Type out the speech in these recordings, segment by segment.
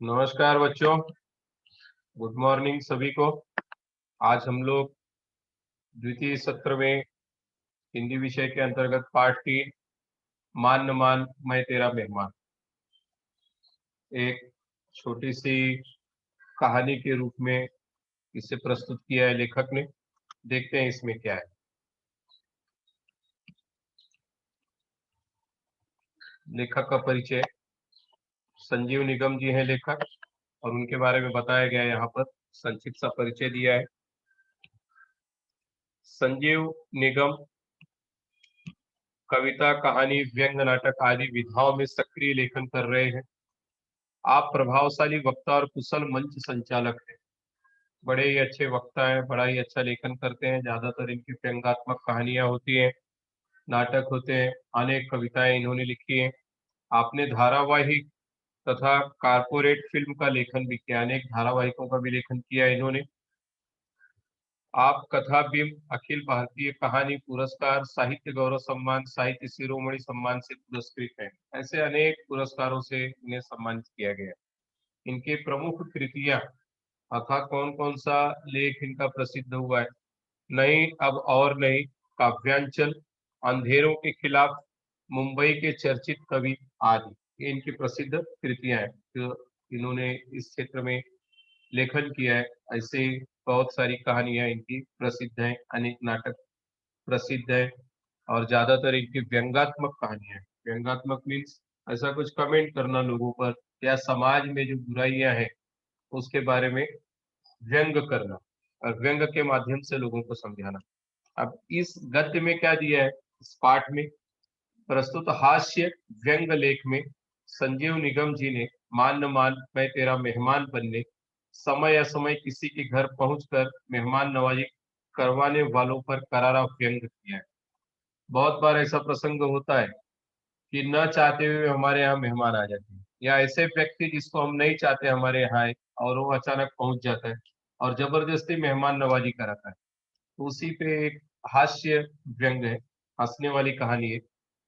नमस्कार बच्चों। Good morning सभी को। आज हम लोग द्वितीय सत्र में हिंदी विषय के अंतर्गत पाठ 3 मान न मान मैं तेरा मेहमान एक छोटी सी कहानी के रूप में इसे प्रस्तुत किया है लेखक ने। देखते हैं इसमें क्या है। लेखक का परिचय। संजीव निगम जी हैं लेखक, और उनके बारे में बताया गया है यहाँ पर। संक्षिप्त सा परिचय दिया है। संजीव निगम कविता, कहानी, व्यंग्य नाटक आदि विधाओं में सक्रिय लेखन कर रहे हैं। आप प्रभावशाली वक्ता और कुशल मंच संचालक हैं। बड़े ही अच्छे वक्ता हैं, बड़ा ही अच्छा लेखन करते हैं। ज्यादातर इनकी व्यंग्यात्मक कहानियां होती हैं, नाटक होते हैं, अनेक कविताएं इन्होंने लिखी हैं। आपने धारावाहिक तथा कारपोरेट फिल्म का लेखन भी किया, अनेक धारावाहिकों का भी लेखन किया है इन्होंने। आप कथा बिंब, अखिल भारतीय कहानी पुरस्कार, साहित्य गौरव सम्मान, साहित्य शिरोमणि सम्मान से पुरस्कृत हैं। ऐसे अनेक पुरस्कारों से इन्हें सम्मानित किया गया। इनके प्रमुख कृतियां अर्थात कौन कौन सा लेख इनका प्रसिद्ध हुआ है? नहीं अब और नहीं, काव्यांचल, अंधेरों के खिलाफ, मुंबई के चर्चित कवि आदि, ये इनकी प्रसिद्ध कृतियां हैं जो इन्होंने इस क्षेत्र में लेखन किया है। ऐसे बहुत सारी कहानियां इनकी प्रसिद्ध हैं, अनेक नाटक प्रसिद्ध है, और ज्यादातर इनकी व्यंग्यात्मक कहानियां हैं। व्यंग्यात्मक मीन्स ऐसा कुछ कमेंट करना लोगों पर, या समाज में जो बुराइयां हैं उसके बारे में व्यंग करना, और व्यंग के माध्यम से लोगों को समझाना। अब इस गद्य में क्या दिया है? इस पाठ में प्रस्तुत हास्य व्यंग लेख में संजीव निगम जी ने मान न मान मैं तेरा मेहमान बनने, समय असमय किसी के घर पहुंचकर मेहमान नवाजी करवाने वालों पर करारा व्यंग किया है। बहुत बार ऐसा प्रसंग होता है कि न चाहते हुए हमारे यहाँ मेहमान आ जाते हैं, या ऐसे व्यक्ति जिसको हम नहीं चाहते हमारे यहाँ आए और वो अचानक पहुंच जाता है और जबरदस्ती मेहमान नवाजी कराता है। तो उसी पे एक हास्य व्यंग है, हंसने वाली कहानी है।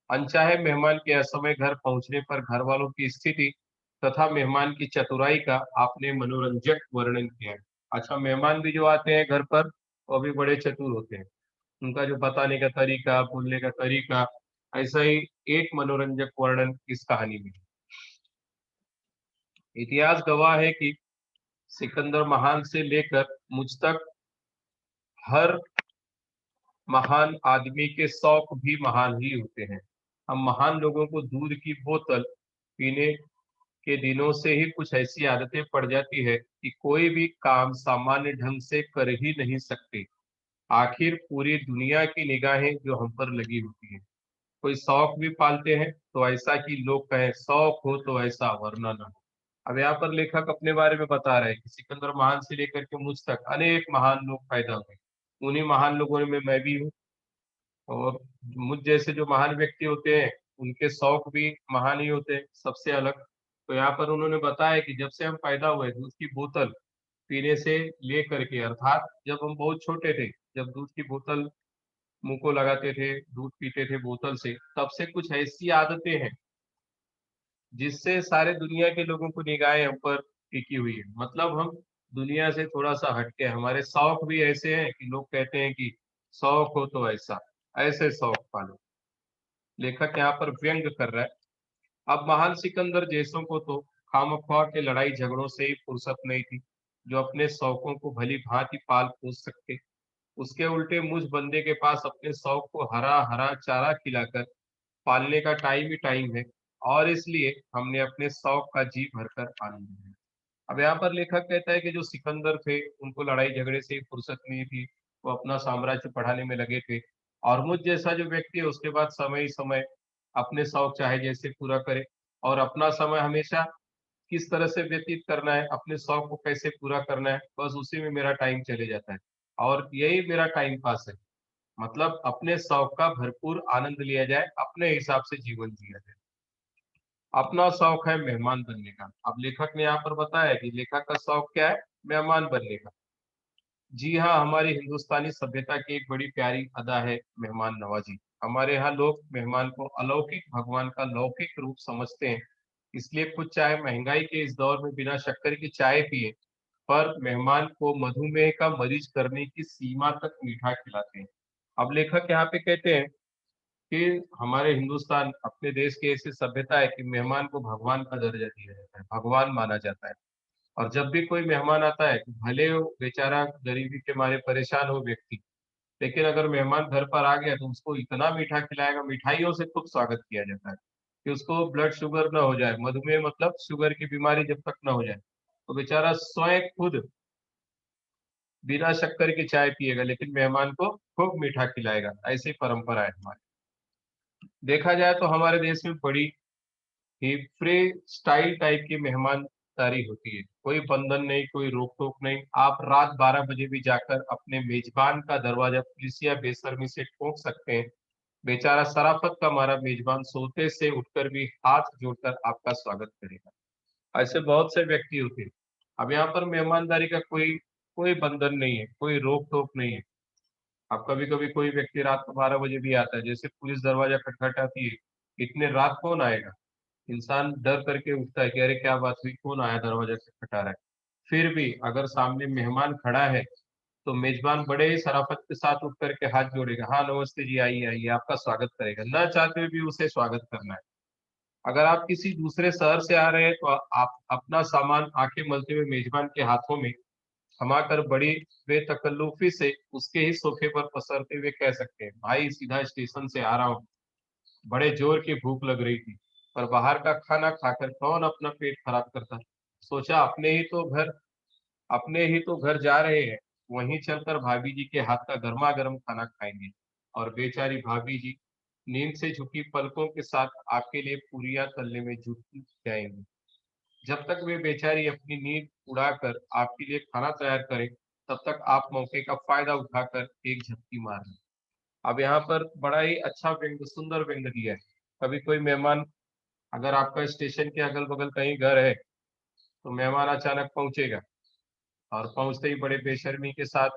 अनचाहे मेहमान के असमय घर पहुंचने पर घर वालों की स्थिति तथा मेहमान की चतुराई का आपने मनोरंजक वर्णन किया है। अच्छा, मेहमान भी जो आते हैं घर पर वो भी बड़े चतुर होते हैं। उनका जो बताने का तरीका, बोलने का तरीका, ऐसा ही एक मनोरंजक वर्णन इस कहानी में है। इतिहास गवाह है कि सिकंदर महान से लेकर मुझ तक हर महान आदमी के शौक भी महान ही होते हैं। हम महान लोगों को दूध की बोतल पीने के दिनों से ही कुछ ऐसी आदतें पड़ जाती है कि कोई भी काम सामान्य ढंग से कर ही नहीं सकते। आखिर पूरी दुनिया की निगाहें जो हम पर लगी होती है। कोई शौक भी पालते हैं तो ऐसा कि लोग कहें शौक हो तो ऐसा, वरना ना हो। अब यहाँ पर लेखक अपने बारे में बता रहे हैं कि सिकंदर महान से लेकर के मुझ तक अनेक महान लोग पैदा हुए। उन्हीं महान लोगों में मैं भी हूँ। और मुझ जैसे जो महान व्यक्ति होते हैं उनके शौक भी महान ही होते हैं, सबसे अलग। तो यहाँ पर उन्होंने बताया कि जब से हम पैदा हुए दूध की बोतल पीने से ले करके, अर्थात जब हम बहुत छोटे थे, जब दूध की बोतल मुंह को लगाते थे, दूध पीते थे बोतल से, तब से कुछ ऐसी आदतें हैं जिससे सारे दुनिया के लोगों को निगाहें हम पर टिकी हुई है। मतलब हम दुनिया से थोड़ा सा हटके हैं। हमारे शौक भी ऐसे हैं कि लोग कहते हैं कि शौक हो तो ऐसा, ऐसे शौक पालो। लेखक यहाँ पर व्यंग कर रहा है। अब महान सिकंदर जैसों को तो खामख्वाह के लड़ाई झगड़ों से ही फुर्सत नहीं थी, जो अपने शौकों को भली भांति पाल पोस सकते। उसके उल्टे मुझ बंदे के पास अपने शौक को हरा हरा चारा खिलाकर पालने का टाइम ही टाइम है, और इसलिए हमने अपने शौक का जी भरकर आनंद लिया। अब यहाँ पर लेखक कहता है कि जो सिकंदर थे उनको लड़ाई झगड़े से फुर्सत नहीं थी, वो अपना साम्राज्य बढ़ाने में लगे थे। और मुझ जैसा जो व्यक्ति है उसके बाद समय ही समय अपने शौक चाहे जैसे पूरा करे, और अपना समय हमेशा किस तरह से व्यतीत करना है, अपने शौक को कैसे पूरा करना है, बस उसी में मेरा टाइम चले जाता है। और यही मेरा टाइम पास है। मतलब अपने शौक का भरपूर आनंद लिया जाए, अपने हिसाब से जीवन जिया जाए। अपना शौक है मेहमान बनने का। अब लेखक ने यहाँ पर बताया कि लेखक का शौक क्या है? मेहमान बनने का। जी हाँ, हमारी हिंदुस्तानी सभ्यता की एक बड़ी प्यारी अदा है मेहमान नवाजी। हमारे यहाँ लोग मेहमान को अलौकिक भगवान का लौकिक रूप समझते हैं। इसलिए खुद चाहे महंगाई के इस दौर में बिना शक्कर की चाय पिए, पर मेहमान को मधुमेह का मरीज करने की सीमा तक मीठा खिलाते हैं। अब लेखक यहाँ पे कहते हैं कि हमारे हिंदुस्तान अपने देश की ऐसी सभ्यता है कि मेहमान को भगवान का दर्जा दिया जाता है, भगवान माना जाता है। और जब भी कोई मेहमान आता है तो भले वो बेचारा गरीबी के मारे परेशान हो व्यक्ति, लेकिन अगर मेहमान घर पर आ गया तो उसको इतना मीठा खिलाएगा, मिठाइयों से खूब स्वागत किया जाता है कि उसको ब्लड शुगर ना हो जाए, मधुमेह मतलब शुगर की बीमारी जब तक ना हो जाए, तो बेचारा स्वयं खुद बिना शक्कर की चाय पिएगा लेकिन मेहमान को खूब मीठा खिलाएगा। ऐसी परंपरा है हमारी। देखा जाए तो हमारे देश में बड़ी ही फ्री स्टाइल टाइप की मेहमानदारी होती है। कोई बंधन नहीं, कोई रोक टोक नहीं। आप रात 12 बजे भी जाकर अपने मेजबान का दरवाजा पुलिस या बेशर्मी से ठोक सकते हैं। बेचारा शराफत का मारा मेजबान सोते से उठकर भी हाथ जोड़कर आपका स्वागत करेगा। ऐसे बहुत से व्यक्ति होते हैं। अब यहाँ पर मेहमानदारी का कोई कोई बंधन नहीं है, कोई रोक टोक नहीं है। अब कभी कभी कोई व्यक्ति रात को 12 बजे भी आता है, जैसे पुलिस दरवाजा खटखटाती है, इतने रात कौन आएगा? इंसान डर करके उठता है कि अरे क्या बात हुई, कौन आया दरवाजा खटखटा रहा है। फिर भी अगर सामने मेहमान खड़ा है तो मेजबान बड़े ही शराफत के साथ उठ करके हाथ जोड़ेगा, हाँ नमस्ते जी, आइए आइए, आपका स्वागत करेगा, ना चाहते हुए भी उसे स्वागत करना है। अगर आप किसी दूसरे शहर से आ रहे हैं तो आप अपना सामान आंखें मलते हुए मेजबान के हाथों में थमाकर बड़ी बेतकल्लुफी से उसके ही सोफे पर पसरते हुए कह सकते हैं, भाई सीधा स्टेशन से आ रहा हूँ, बड़े जोर की भूख लग रही थी, पर बाहर का खाना खाकर कौन अपना पेट खराब करता। सोचा अपने ही तो घर जा रहे हैं, वहीं चलकर भाभी जी के हाथ का गर्मा गर्म खाना खाएंगे। और बेचारी भाभी जी नींद से झुकी पलकों के साथ आपके लिए पूरियां तलने में जुट जाएंगी। जब तक वे बेचारी अपनी नींद उड़ाकर आपके लिए खाना तैयार करें, तब तक आप मौके का फायदा उठाकर एक झपकी मार लें। अब यहाँ पर बड़ा ही अच्छा व्यंग, सुंदर व्यंग दिया है। कभी कोई मेहमान, अगर आपका स्टेशन के अगल बगल कहीं घर है, तो मेहमान अचानक पहुंचेगा और पहुंचते ही बड़े बेशर्मी के साथ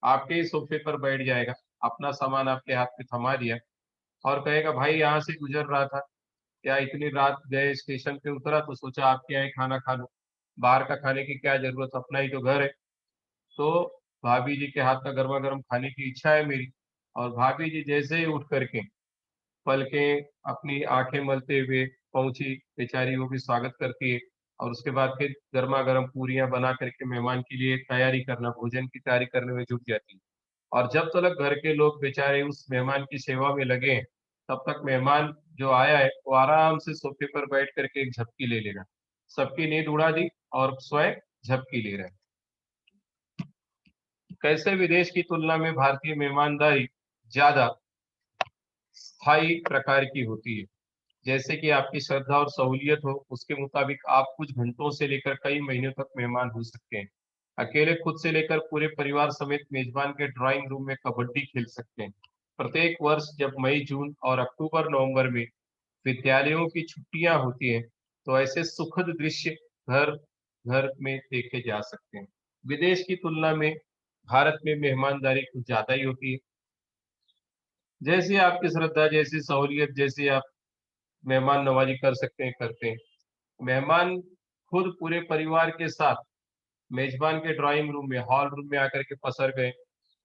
आपके ही सोफे पर बैठ जाएगा, अपना सामान आपके हाथ में थमा दिया और कहेगा, भाई यहाँ से गुजर रहा था, क्या इतनी रात गए स्टेशन पे उतरा तो सोचा आपके यहाँ ही खाना खा लो, बाहर का खाने की क्या जरूरत, अपना ही तो घर है। तो भाभी जी के हाथ का गर्मा गर्म खाने की इच्छा है मेरी। और भाभी जी जैसे ही उठ करके पलकें अपनी आंखें मलते हुए पहुंची, बेचारी वो भी स्वागत करती है और उसके बाद फिर गर्मा गर्म पूरियां बना करके मेहमान के लिए तैयारी करना, भोजन की तैयारी करने में जुट जाती है। और जब तक घर के लोग बेचारे उस मेहमान की सेवा में लगे हैं, तब तक मेहमान जो आया है वो आराम से सोफे पर बैठ करके एक झपकी ले लेगा। सबकी नींद उड़ा दी और स्वयं झपकी ले रहे हैं। कैसे विदेश की तुलना में भारतीय मेहमानदारी ज्यादा स्थायी प्रकार की होती है। जैसे कि आपकी श्रद्धा और सहूलियत हो, उसके मुताबिक आप कुछ घंटों से लेकर कई महीनों तक मेहमान हो सकते हैं। अकेले खुद से लेकर पूरे परिवार समेत मेजबान के ड्राइंग रूम में कबड्डी खेल सकते हैं। प्रत्येक वर्ष जब मई, जून और अक्टूबर, नवंबर में विद्यालयों की छुट्टियां होती हैं, तो ऐसे सुखद दृश्य घर घर में देखे जा सकते हैं। विदेश की तुलना में भारत में मेहमानदारी कुछ ज्यादा ही होती है। जैसी आपकी श्रद्धा, जैसी सहूलियत, जैसी आप मेहमान नवाजी कर सकते हैं, करते हैं। मेहमान खुद पूरे परिवार के साथ मेजबान के ड्राइंग रूम में, हॉल रूम में आकर के पसर गए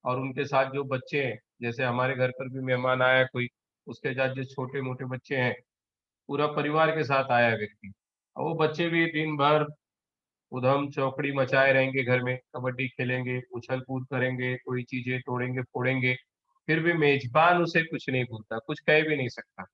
और उनके साथ जो बच्चे हैं, जैसे हमारे घर पर भी मेहमान आया कोई, उसके साथ जो छोटे मोटे बच्चे हैं, पूरा परिवार के साथ आया है व्यक्ति, और वो बच्चे भी दिन भर उधम चौकड़ी मचाए रहेंगे, घर में कबड्डी खेलेंगे, उछल कूद करेंगे, कोई चीजें तोड़ेंगे फोड़ेंगे, फिर भी मेजबान उसे कुछ नहीं भूलता, कुछ कह भी नहीं सकता।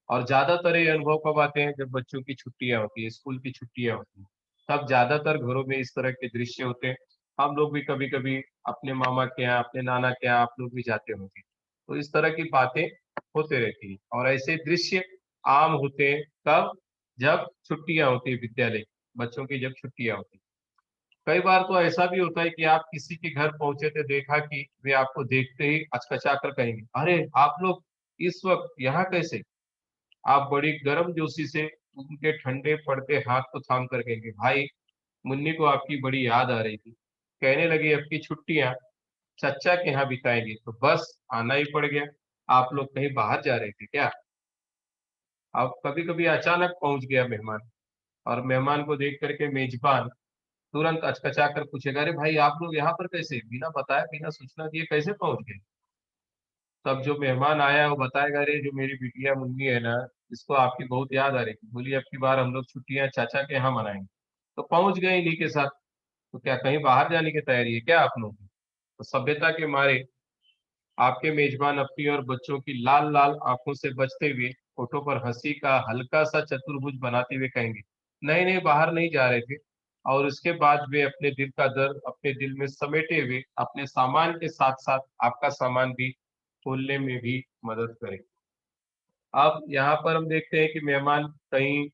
और ज्यादातर ये अनुभव कब आते हैं? जब बच्चों की छुट्टियां होती है, स्कूल की छुट्टियां होती हैं, तब ज्यादातर घरों में इस तरह के दृश्य होते हैं। हम लोग भी कभी कभी अपने मामा के यहाँ, अपने नाना के यहाँ आप लोग भी जाते होंगे, तो इस तरह की बातें होते रहती हैं और ऐसे दृश्य आम होते हैं। कब? जब छुट्टियां होती है विद्यालय की, बच्चों की जब छुट्टियां होती हैं। कई बार तो ऐसा भी होता है कि आप किसी के घर पहुंचे थे, देखा कि वे आपको देखते ही अचकचा कर कहेंगे, अरे आप लोग इस वक्त यहाँ कैसे? आप बड़ी गर्म जोशी से उनके ठंडे पड़ते हाथ को थाम कर कहेंगे, भाई मुन्नी को आपकी बड़ी याद आ रही थी, कहने लगी अब की छुट्टियां चच्चा के यहाँ बिताएंगे, तो बस आना ही पड़ गया। आप लोग कहीं बाहर जा रहे थे क्या? अब कभी कभी अचानक पहुंच गया मेहमान, और मेहमान को देख करके मेजबान तुरंत अचकचा कर पूछेगा, अरे भाई आप लोग यहाँ पर कैसे, बिना बताए बिना सूचना दिए कैसे पहुंच गए? तब जो मेहमान आया है वो बताएगा, अरे जो मेरी बिटिया मुन्नी है ना, इसको आपकी बहुत याद आ रही थी, बोली अब की बार हम लोग छुट्टियां चाचा के यहाँ मनाएंगे, तो पहुंच गए इन्हीं के साथ। तो क्या कहीं बाहर जाने की तैयारी है क्या आप लोगों की? तो सभ्यता के मारे आपके मेजबान अपनी और बच्चों की लाल लाल आंखों से बचते हुए होठों पर हंसी का हल्का सा चतुर्भुज बनाते हुए कहेंगे, नहीं नहीं बाहर नहीं जा रहे थे। और उसके बाद वे अपने दिल का दर्द अपने दिल में समेटे हुए अपने सामान के साथ साथ आपका सामान भी खोलने में भी मदद करें। अब यहाँ पर हम देखते हैं कि मेहमान कहीं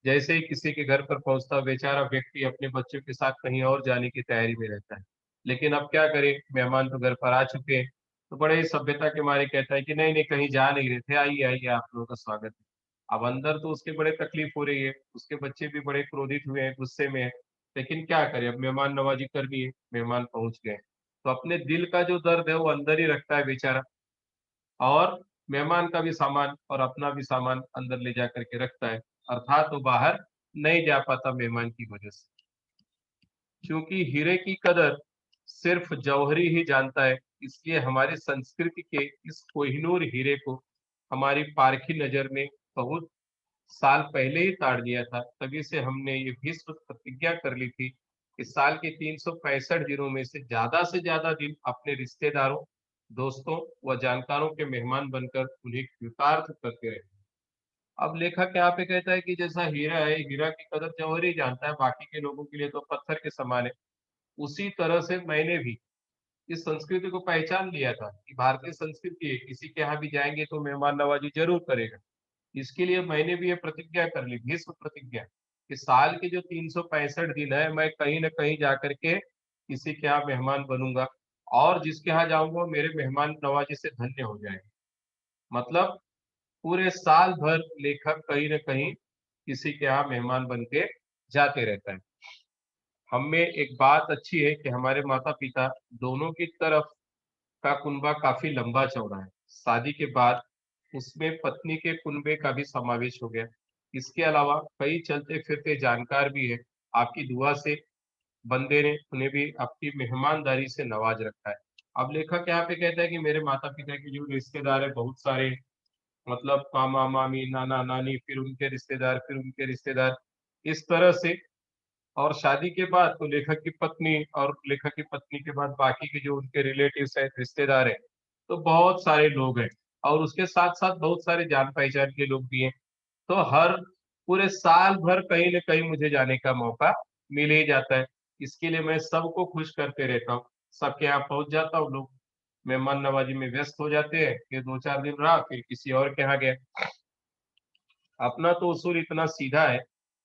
जैसे ही किसी के घर पर पहुंचता बेचारा व्यक्ति अपने बच्चों के साथ कहीं और जाने की तैयारी में रहता है। लेकिन अब क्या करें, मेहमान तो घर पर आ चुके हैं, तो बड़े ही सभ्यता के मारे कहता है कि नहीं नहीं कहीं जा नहीं रहे थे, आइए आइए आप लोगों का स्वागत है। अब अंदर तो उसके बड़े तकलीफ हो रही है, उसके बच्चे भी बड़े क्रोधित हुए हैं, गुस्से में है। लेकिन क्या करें, अब मेहमान नवाजी करनी है, मेहमान पहुंच गए। तो अपने दिल का जो दर्द है वो अंदर ही रखता है बेचारा, और मेहमान का भी सामान और अपना भी सामान अंदर ले जा करके रखता है, अर्थात वो बाहर नहीं जा पाता मेहमान की वजह से। क्योंकि हीरे की कदर सिर्फ जौहरी ही जानता है, इसलिए हमारी संस्कृति के इस कोहिनूर हीरे को हमारी पारखी नजर में बहुत साल पहले ही ताड़ दिया था। तभी से हमने ये भीष्म प्रतिज्ञा कर ली थी कि साल के 365 दिनों में से ज्यादा दिन अपने रिश्तेदारों, दोस्तों व जानकारों के मेहमान बनकर उन्हें कृतार्थ करते रहे। अब लेखक यहाँ पे कहता है कि जैसा हीरा है, हीरा की कदर जौहर ही जानता है, बाकी के लोगों के लिए तो पत्थर के समान है। उसी तरह से मैंने भी इस संस्कृति को पहचान लिया था कि भारतीय संस्कृति है, किसी के यहाँ भी जाएंगे तो मेहमान नवाजी जरूर करेगा। इसके लिए मैंने भी ये प्रतिज्ञा कर ली, भीष्म प्रतिज्ञा, कि साल के जो 365 दिन है मैं कहीं ना कहीं जाकर के किसी के यहाँ मेहमान बनूंगा, और जिसके यहाँ जाऊंगा वो मेरे मेहमान नवाजी से धन्य हो जाएगा। मतलब पूरे साल भर लेखक कहीं ना कहीं किसी के यहाँ मेहमान बन के जाते रहता है। हमें एक बात अच्छी है कि हमारे माता पिता दोनों की तरफ का कुनबा काफी लंबा चौड़ा है। शादी के बाद उसमें पत्नी के कुनबे का भी समावेश हो गया। इसके अलावा कई चलते फिरते जानकार भी है। आपकी दुआ से बंदे ने उन्हें भी अपनी मेहमानदारी से नवाज रखा है। अब लेखक यहाँ पे कहता है कि मेरे माता पिता के जो रिश्तेदार है बहुत सारे, मतलब मामा मामी नाना नानी, फिर उनके रिश्तेदार, फिर उनके रिश्तेदार, इस तरह से। और शादी के बाद तो लेखक की पत्नी और लेखक की पत्नी के बाद बाकी के जो उनके रिलेटिव्स हैं, रिश्तेदार हैं, तो बहुत सारे लोग हैं। और उसके साथ साथ बहुत सारे जान पहचान के लोग भी हैं। तो हर पूरे साल भर कहीं न कहीं मुझे जाने का मौका मिल ही जाता है। इसके लिए मैं सबको खुश करते रहता हूँ। सबके यहाँ पहुँच जाता हूँ, लोग मेहमान नवाजी में व्यस्त हो जाते हैं, फिर 2-4 दिन रहा, फिर किसी और के यहाँ गया। अपना तो उसूल इतना सीधा है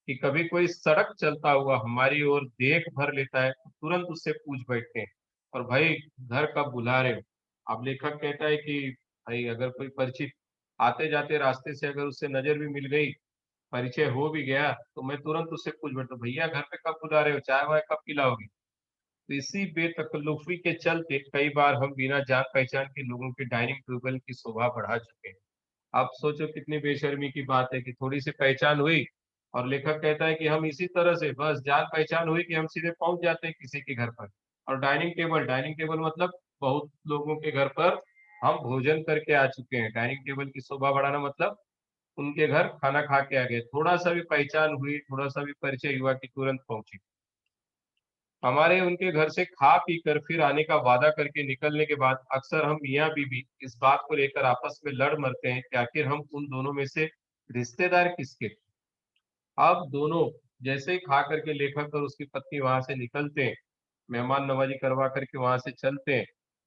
कि कभी कोई सड़क चलता हुआ हमारी ओर देख भर लेता है तो तुरंत उससे पूछ बैठते हैं, और भाई घर कब बुला रहे हो? अब लेखक कहता है कि भाई अगर कोई परिचित आते जाते रास्ते से अगर उससे नजर भी मिल गई, परिचय हो भी गया, तो मैं तुरंत उससे पूछ बैठता हूँ, भैया घर पे कब बुला रहे हो, चाय वाय कब पिलाओगे? तो इसी बेतकल्लुफी के चलते कई बार हम बिना जान पहचान के लोगों के डाइनिंग टेबल की शोभा बढ़ा चुके हैं। आप सोचो कितनी बेशर्मी की बात है कि थोड़ी सी पहचान हुई, और लेखक कहता है कि हम इसी तरह से बस जान पहचान हुई कि हम सीधे पहुंच जाते हैं किसी के घर पर। और डाइनिंग टेबल मतलब बहुत लोगों के घर पर हम भोजन करके आ चुके हैं। डाइनिंग टेबल की शोभा बढ़ाना मतलब उनके घर खाना खा के आ गए, थोड़ा सा भी पहचान हुई, थोड़ा सा भी परिचय हुआ कि तुरंत पहुंचे। हमारे उनके घर से खा पी कर फिर आने का वादा करके निकलने के बाद अक्सर हम मियाँ बीवी इस बात को लेकर आपस में लड़ मरते हैं कि आखिर हम उन दोनों में से रिश्तेदार किसके थे। अब दोनों जैसे ही खा करके लेखक और उसकी पत्नी वहां से निकलते हैं, मेहमान नवाजी करवा करके वहां से चलते हैं,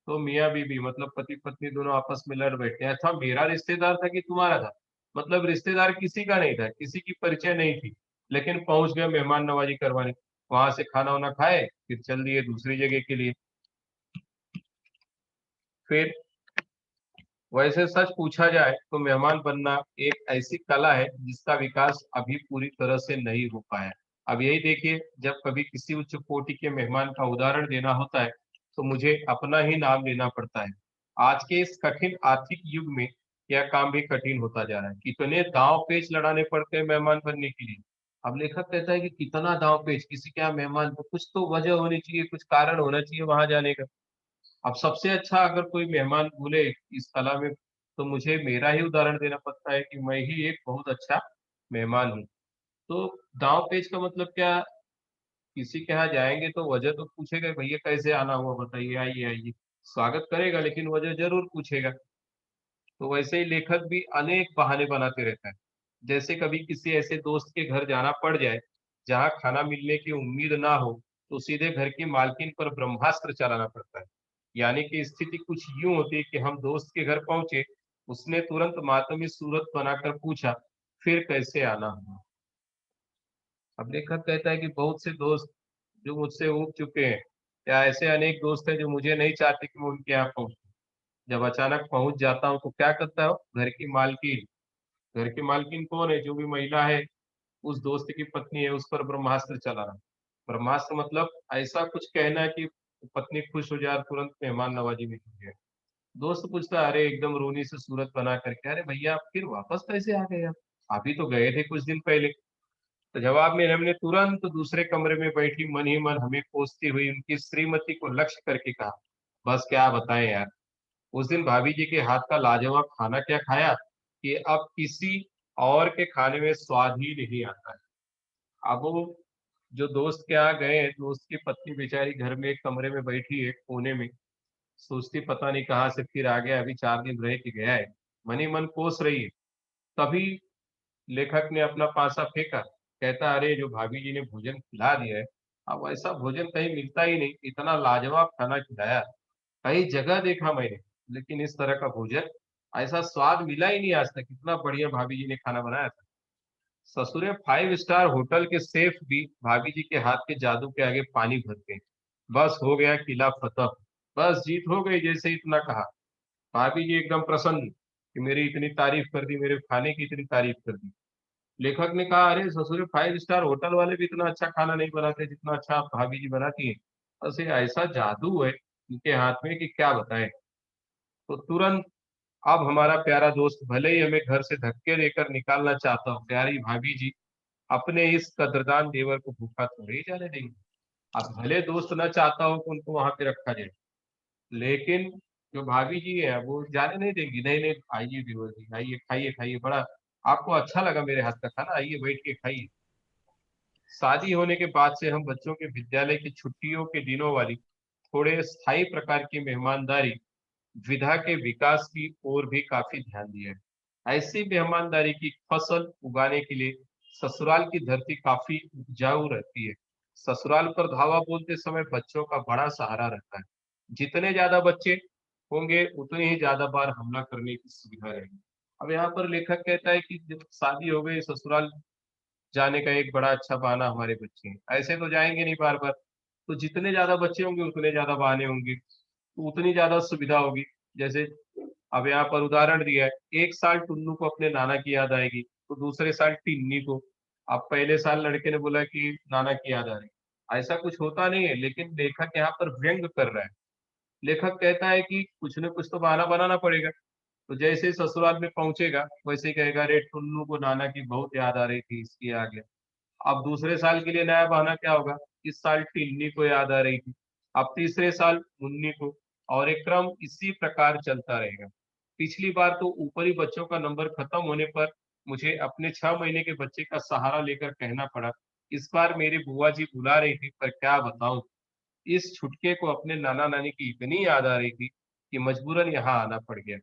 तो मियाँ बीवी मतलब पति पत्नी दोनों आपस में लड़ बैठते हैं, अच्छा मेरा रिश्तेदार था कि तुम्हारा था? मतलब रिश्तेदार किसी का नहीं था, किसी की परिचय नहीं थी, लेकिन पहुंच गए मेहमान नवाजी करवाने। वहां से खाना वाना खाए, फिर चल दिए दूसरी जगह के लिए। फिर वैसे सच पूछा जाए तो मेहमान बनना एक ऐसी कला है जिसका विकास अभी पूरी तरह से नहीं हो पाया। अब यही देखिए, जब कभी किसी उच्च कोटि के मेहमान का उदाहरण देना होता है तो मुझे अपना ही नाम लेना पड़ता है। आज के इस कठिन आर्थिक युग में यह काम भी कठिन होता जा रहा है। कितने दांव पेच लड़ाने पड़ते हैं मेहमान बनने के लिए। अब लेखक कहता है कि कितना दांव पेच, किसी के यहाँ मेहमान, तो कुछ तो वजह होनी चाहिए, कुछ कारण होना चाहिए वहां जाने का। अब सबसे अच्छा अगर कोई मेहमान बोले इस कला में, तो मुझे मेरा ही उदाहरण देना पड़ता है कि मैं ही एक बहुत अच्छा मेहमान हूँ। तो दांव पेच का मतलब क्या, किसी के यहाँ जाएंगे तो वजह तो पूछेगा, भैया कैसे आना हुआ बताइए, आइए आइए, स्वागत करेगा लेकिन वजह जरूर पूछेगा। तो वैसे ही लेखक भी अनेक बहाने बनाते रहता है। जैसे कभी किसी ऐसे दोस्त के घर जाना पड़ जाए जहाँ खाना मिलने की उम्मीद ना हो, तो सीधे घर की मालकिन पर ब्रह्मास्त्र चलाना पड़ता है। यानी कि स्थिति कुछ यूं होती है कि हम दोस्त के घर पहुंचे, उसने तुरंत मातमी सूरत बनाकर पूछा, फिर कैसे आना हुआ। अब लेखक कहता है कि बहुत से दोस्त जो मुझसे ऊब चुके हैं, या ऐसे अनेक दोस्त हैं जो मुझे नहीं चाहते कि मैं उनके यहाँ पहुंचूं। जब अचानक पहुंच जाता हूँ तो क्या करता है, घर की मालकिन, घर की मालकिन कौन है, जो भी महिला है, उस दोस्त की पत्नी है, उस पर ब्रह्मास्त्र चलाना। ब्रह्मास्त्र मतलब ऐसा कुछ कहना है कि पत्नी खुश हो जाए और तुरंत मेहमान नवाजी में जुट जाए। दोस्त पूछता है, अरे एकदम रोनी से सूरत बना करके, अरे भैया आप फिर वापस कैसे आ गए, आप ही तो गए थे कुछ दिन पहले। तो जवाब में हमने तुरंत दूसरे कमरे में बैठी मन ही मन हमें कोसती हुई उनकी श्रीमती को लक्ष्य करके कहा, बस क्या बताएं यार, उस दिन भाभी जी के हाथ का लाजवाब खाना क्या खाया कि अब किसी और के खाने में स्वाद ही नहीं आता है। अब वो जो दोस्त के यहाँ गए हैं, दोस्त की पत्नी बेचारी घर में एक कमरे में बैठी है कोने में, सोचती पता नहीं कहाँ से फिर आ गया, अभी 4 दिन रह के गया है, मन ही मन कोस रही है। तभी लेखक ने अपना पासा फेंका, कहता, अरे जो भाभी जी ने भोजन खिला दिया है, अब ऐसा भोजन कहीं मिलता ही नहीं, इतना लाजवाब खाना खिलाया, कई जगह देखा मैंने, लेकिन इस तरह का भोजन, ऐसा स्वाद मिला ही नहीं आज तक, इतना बढ़िया भाभी जी ने खाना बनाया था। ससुरे 5 स्टार होटल के शेफ भी भाभी जी के हाथ के जादू के आगे पानी भरते हैं। बस हो गया किला फतेह, बस जीत हो गई, जैसे इतना कहा भाभी जी एकदम प्रसन्न कि मेरी इतनी तारीफ कर दी, मेरे खाने की इतनी तारीफ कर दी। लेखक ने कहा, अरे ससुरे 5 स्टार होटल वाले भी इतना अच्छा खाना नहीं बनाते जितना अच्छा आप भाभी जी बनाती हैं, बस ये ऐसा जादू है उनके हाथ में कि क्या बताएं। तो तुरंत अब हमारा प्यारा दोस्त भले ही हमें घर से धक्के देकर निकालना चाहता हो, प्यारी भाभी जी अपने इस कदरदान देवर को भूखा थोड़े ही जाने देंगे। अब भले दोस्त न चाहता हो कि उनको वहां पे रखा जाए, लेकिन जो भाभी जी है वो जाने नहीं देंगी, नहीं नहीं आइए देवर जी, आइए खाइए खाइए, बड़ा आपको अच्छा लगा मेरे हाथ का खाना, आइए बैठ के खाइए। शादी होने के बाद से हम बच्चों के विद्यालय की छुट्टियों के दिनों वाली थोड़े स्थायी प्रकार की मेहमानदारी विधा के विकास की ओर भी काफी ध्यान दिया है। ऐसी मेहमानदारी की फसल उगाने के लिए ससुराल की धरती काफी उपजाऊ रहती है। ससुराल पर धावा बोलते समय बच्चों का बड़ा सहारा रहता है। जितने ज्यादा बच्चे होंगे उतनी ही ज्यादा बार हमला करने की सुविधा रहेगी। अब यहाँ पर लेखक कहता है कि जब शादी हो गई, ससुराल जाने का एक बड़ा अच्छा बहाना हमारे बच्चे हैं, ऐसे तो जाएंगे नहीं बार बार, तो जितने ज्यादा बच्चे होंगे उतने ज्यादा बहाने होंगे, तो उतनी ज्यादा सुविधा होगी। जैसे अब यहाँ पर उदाहरण दिया है, एक साल टुन्नू को अपने नाना की याद आएगी, तो दूसरे साल टिन्नी को। अब पहले साल लड़के ने बोला कि नाना की याद आ रही, ऐसा कुछ होता नहीं है, लेकिन लेखक यहाँ पर व्यंग कर रहा है। लेखक कहता है कि कुछ न कुछ तो बहाना बनाना पड़ेगा। तो जैसे ही ससुराल में पहुंचेगा वैसे ही कहेगा, अरे टुन्नू को नाना की बहुत याद आ रही थी, इसकी आ गया। अब दूसरे साल के लिए नया बहाना क्या होगा, इस साल टिन्नी को याद आ रही थी, अब तीसरे साल मुन्नी को, और एक क्रम इसी प्रकार चलता रहेगा। पिछली बार तो ऊपरी बच्चों का नंबर खत्म होने पर मुझे अपने 6 महीने के बच्चे का सहारा लेकर कहना पड़ा, इस बार मेरी बुआ जी बुला रही थी, पर क्या बताऊं, इस छुटके को अपने नाना नानी की इतनी याद आ रही थी कि मजबूरन यहाँ आना पड़ गया।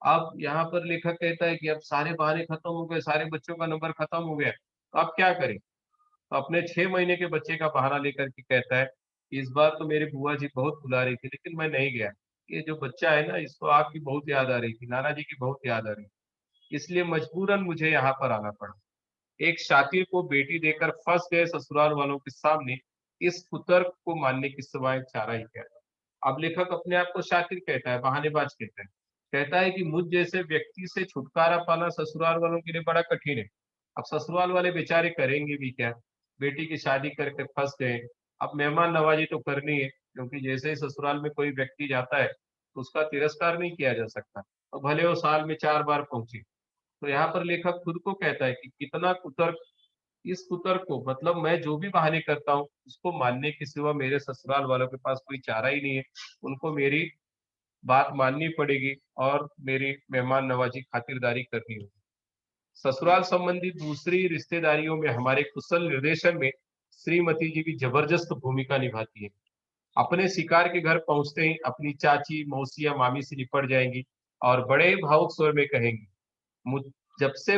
अब यहाँ पर लेखक कहता है कि अब सारे बहाने खत्म हो गए, सारे बच्चों का नंबर खत्म हो गया, तो अब क्या करें। तो अपने 6 महीने के बच्चे का बहाना लेकर के कहता है, इस बार तो मेरी बुआ जी बहुत बुला रही थी लेकिन मैं नहीं गया, ये जो बच्चा है ना इसको आपकी बहुत याद आ रही थी, नाना जी की बहुत याद आ रही थी, इसलिए मजबूरन मुझे यहाँ पर आना पड़ा। एक शातिर को बेटी देकर फंस गए ससुराल वालों के सामने इस कुतर्क को मानने की सिवाय चारा ही क्या था। अब लेखक अपने आप को शातिर कहता है, बहानेबाज कहता है, कहता है कि मुझ जैसे व्यक्ति से छुटकारा पाना ससुराल वालों के लिए बड़ा कठिन है। अब ससुराल वाले बेचारे करेंगे भी क्या, बेटी की शादी करके फंस गए, अब मेहमान नवाजी तो करनी है, क्योंकि जैसे ही ससुराल में कोई व्यक्ति जाता है तो उसका तिरस्कार नहीं किया जा सकता, तो भले वो साल में 4 बार पहुंचे। तो यहाँ पर लेखक खुद को कहता है कि कितना कुतर्क इस कुतर्क को, मतलब मैं जो भी बहाने करता हूँ उसको मानने के सिवा मेरे ससुराल वालों के पास कोई चारा ही नहीं है। उनको मेरी बात माननी पड़ेगी और मेरी मेहमान नवाजी खातिरदारी करनी होगी। ससुराल संबंधी दूसरी रिश्तेदारियों में हमारे कुशल निर्देशन में श्रीमती जी भी जबरदस्त भूमिका निभाती है। अपने शिकार के घर पहुंचते ही अपनी चाची, मौसी या मामी से निपट जाएंगी और बड़े भावुक स्वर में कहेंगी, मुझ जब से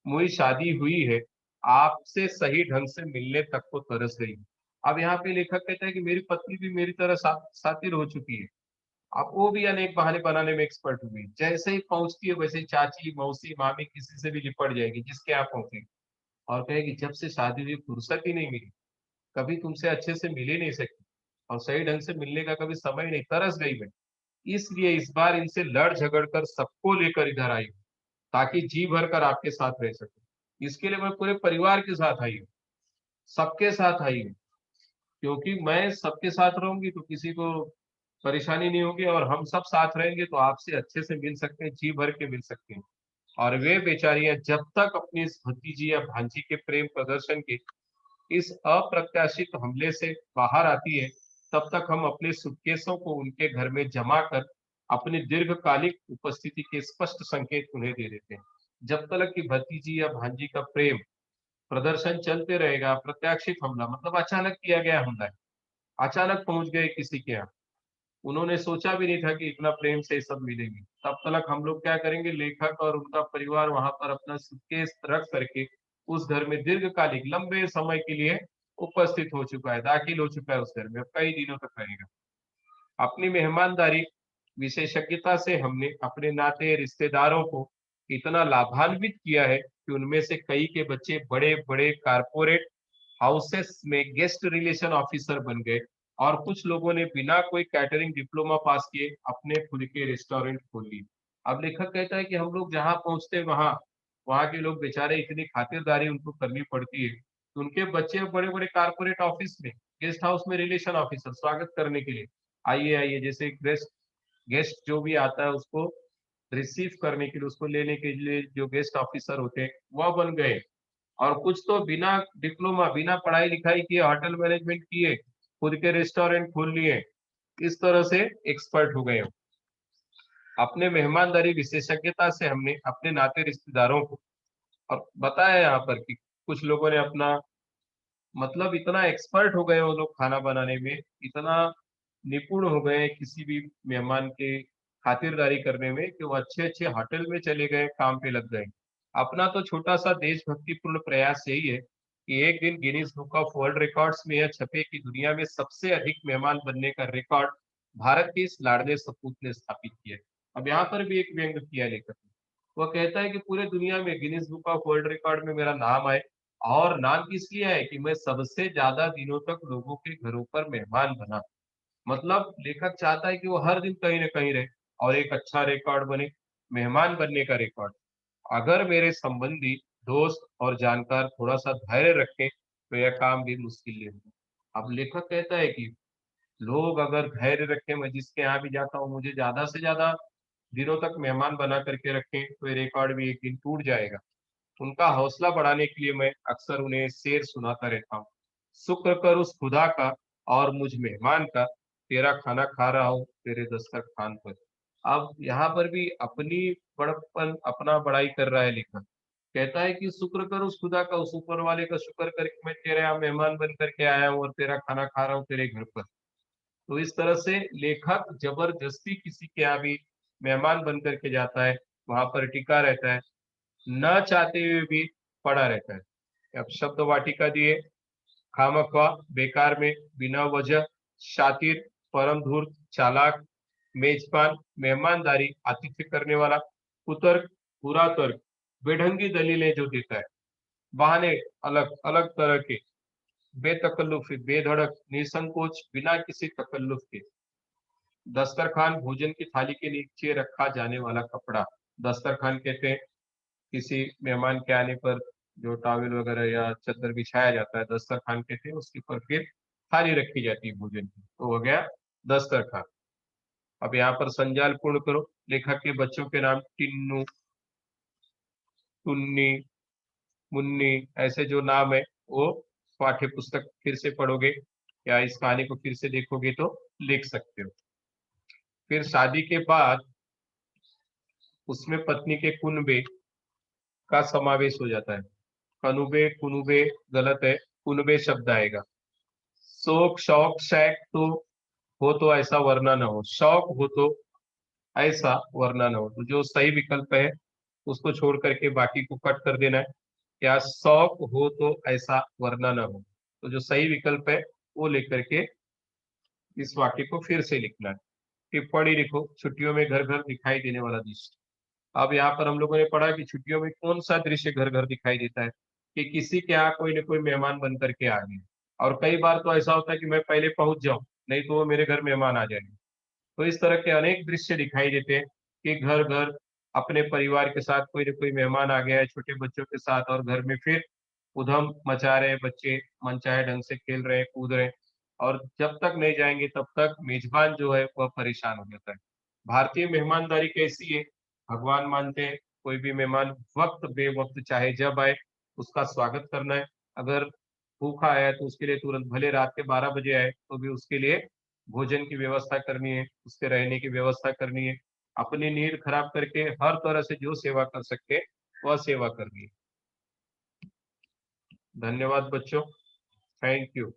मुझी शादी हुई है, आपसे सही ढंग से मिलने तक को तरस गई। अब यहाँ पे लेखक कहता है कि मेरी पत्नी भी मेरी तरह सातिर हो चुकी है। अब वो भी अनेक बहाने बनाने में एक्सपर्ट हुई। जैसे ही पहुंचती है वैसे ही चाची, मौसी, मामी किसी से भी निपट जाएगी जिसके यहाँ पहुंचेगी, और कहेगी जब से शादी हुई फुर्सत ही नहीं मिली, कभी तुमसे अच्छे से मिल ही नहीं सकती, और सही ढंग से मिलने का कभी समय नहीं, तरस गई मैं। इसलिए इस बार इनसे लड़ झगड़ कर सबको लेकर इधर आई हूँ, ताकि जी भर कर आपके साथ रह सकूं। इसके लिए मैं पूरे परिवार के साथ आई हूँ, सबके साथ आई हूँ, क्योंकि मैं सबके साथ रहूंगी तो किसी को परेशानी नहीं होगी, और हम सब साथ रहेंगे तो आपसे अच्छे से मिल सकते हैं, जी भर के मिल सकते हैं। और वे बेचारियां जब तक अपनी इस भतीजी या भांजी के प्रेम प्रदर्शन के इस अप्रत्याशित हमले से बाहर आती है, तब तक हम अपने सूटकेसों को उनके घर में जमा कर अपनी दीर्घकालिक उपस्थिति के स्पष्ट संकेत उन्हें दे देते हैं। जब तक कि भतीजी या भांजी का प्रेम प्रदर्शन चलते रहेगा, प्रत्याशित हमला मतलब अचानक किया गया हमला है, अचानक पहुंच गए किसी के यहाँ, उन्होंने सोचा भी नहीं था कि इतना प्रेम से सब मिलेंगे, तब तक हम लोग क्या करेंगे, लेखक और उनका परिवार वहां पर अपना सूटकेस रख करके उस घर में दीर्घकालिक लंबे समय के लिए उपस्थित हो चुका है, दाखिल हो चुका है उस घर में, अब कई दिनों तक रहेगा। अपनी मेहमानदारी विशेषज्ञता से हमने अपने नाते रिश्तेदारों को इतना लाभान्वित किया है कि उनमें से कई के बच्चे बड़े बड़े कारपोरेट हाउसेस में गेस्ट रिलेशन ऑफिसर बन गए, और कुछ लोगों ने बिना कोई कैटरिंग डिप्लोमा पास किए अपने खुद के रेस्टोरेंट खोल लिए। अब लेखक कहता है कि हम लोग जहाँ पहुंचते वहां वहां के लोग बेचारे इतनी खातिरदारी उनको करनी पड़ती है कि उनके बच्चे बड़े बड़े कारपोरेट ऑफिस में, गेस्ट हाउस में रिलेशन ऑफिसर स्वागत करने के लिए, आइए आइए, जैसे गेस्ट गेस्ट जो भी आता है उसको रिसीव करने के लिए, उसको लेने के लिए जो गेस्ट ऑफिसर होते हैं वह बन गए। और कुछ तो बिना डिप्लोमा, बिना पढ़ाई लिखाई किए, होटल मैनेजमेंट किए, खुद के रेस्टोरेंट खोल लिए, इस तरह से एक्सपर्ट हो गए हो। अपने मेहमानदारी विशेषज्ञता से हमने अपने नाते रिश्तेदारों को, और बताया यहाँ पर कि कुछ लोगों ने अपना, मतलब इतना एक्सपर्ट हो गए वो लोग खाना बनाने में, इतना निपुण हो गए किसी भी मेहमान के खातिरदारी करने में, कि वो अच्छे अच्छे होटल में चले गए, काम पे लग गए। अपना तो छोटा सा देशभक्तिपूर्ण प्रयास यही है कि एक दिन Guinness book of world records में यह छपे कि दुनिया में सबसे अधिक मेहमान बनने का रिकॉर्ड भारत के इस लाडले सपूत ने स्थापित किया है। अब यहाँ पर भी एक व्यंग किया लेखक ने, वह कहता है कि पूरे दुनिया में Guinness book of world record में मेरा नाम आए, और नाम किस लिए है कि मैं सबसे ज्यादा दिनों तक लोगों के घरों पर मेहमान बना। मतलब लेखक चाहता है कि वो हर दिन कहीं ना कहीं रहे और एक अच्छा रिकॉर्ड बने, मेहमान बनने का रिकॉर्ड। अगर मेरे संबंधी, दोस्त और जानकार थोड़ा सा धैर्य रखें तो यह काम भी मुश्किल नहीं होगा। अब लेखक कहता है कि लोग अगर धैर्य रखें, मैं जिसके यहाँ भी जाता हूँ मुझे ज्यादा से ज्यादा दिनों तक मेहमान बना करके रखें, तो ये रिकॉर्ड भी एक दिन टूट जाएगा। उनका हौसला बढ़ाने के लिए मैं अक्सर उन्हें शेर सुनाता रहता हूँ, शुक्र कर उस खुदा का और मुझ मेहमान का, तेरा खाना खा रहा हूँ तेरे दस्तरखान पर। अब यहाँ पर भी अपनी बड़प्पन, अपना बड़ाई कर रहा है लेखक, कहता है कि शुक्र कर उस खुदा का, उस ऊपर वाले का शुक्र करके मैं तेरे यहाँ मेहमान बन करके आया हूँ और तेरा खाना खा रहा हूँ तेरे घर पर। तो इस तरह से लेखक जबरदस्ती किसी के यहाँ भी मेहमान बन करके जाता है, वहां पर टिका रहता है, न चाहते हुए भी पड़ा रहता है। अब शब्द वाटिका दिए, खामख्वा, बेकार में, बिना वजह, शातिर, परम धूर्त, चालाक, मेजबान, मेहमानदारी, आतिथ्य करने वाला, कुतर्क, बुरा तर्क, बेढंगी दलीलें जो देता है, बहाने अलग अलग तरह के, बेतकल्लुफी, बेधड़क, निसंकोच, बिना किसी तकल्लुफ के। दस्तरखान, भोजन की थाली के नीचे रखा जाने वाला कपड़ा, दस्तरखान कहते हैं किसी मेहमान के आने पर जो टॉवेल वगैरह या चादर बिछाया जाता है, दस्तरखान कहते हैं, उसके ऊपर फिर थाली रखी जाती है भोजन की, तो हो गया दस्तरखान। अब यहाँ पर संजाल पूर्ण करो। लेखक के बच्चों के नाम टिन्नू, टुन्नी, मुन्नी, ऐसे जो नाम है वो पाठ्य पुस्तक फिर से पढ़ोगे या इस कहानी को फिर से देखोगे तो लिख सकते हो। फिर शादी के बाद उसमें पत्नी के कुनबे का समावेश हो जाता है। कनुबे कुनुबे गलत है, कुनबे शब्द आएगा। शोक शौक शैक तो ऐसा वरना न हो, शौक हो तो ऐसा वरना न हो, तो जो सही विकल्प है उसको छोड़ करके बाकी को कट कर देना है। या शौक हो तो ऐसा वरना न हो, तो जो सही विकल्प है वो लेकर के इस वाक्य को फिर से लिखना है। टिप्पणी लिखो, छुट्टियों में घर घर दिखाई देने वाला दृश्य। अब यहाँ पर हम लोगों ने पढ़ा कि छुट्टियों में कौन सा दृश्य घर घर दिखाई देता है, कि किसी के यहाँ कोई ना कोई मेहमान बन करके आ गए। और कई बार तो ऐसा होता है कि मैं पहले पहुंच जाऊं, नहीं तो वो मेरे घर मेहमान आ जाएंगे। तो इस तरह के अनेक दृश्य दिखाई देते हैं कि घर घर अपने परिवार के साथ कोई न कोई मेहमान आ गया है छोटे बच्चों के साथ, और घर में फिर उधम मचा रहे हैं बच्चे, मनचाहे ढंग से खेल रहे हैं कूद रहे हैं। और जब तक नहीं जाएंगे तब तक मेजबान जो है वह परेशान हो जाता है। भारतीय मेहमानदारी कैसी है, भगवान मानते हैं कोई भी मेहमान वक्त बेवक्त चाहे जब आए उसका स्वागत करना है। अगर भूखा आया है तो उसके लिए तुरंत, भले रात के 12 बजे आए तो भी उसके लिए भोजन की व्यवस्था करनी है, उसके रहने की व्यवस्था करनी है। अपनी नींद खराब करके हर तरह से जो सेवा कर सकते हैं वह सेवा करनी है। धन्यवाद बच्चों, थैंक यू।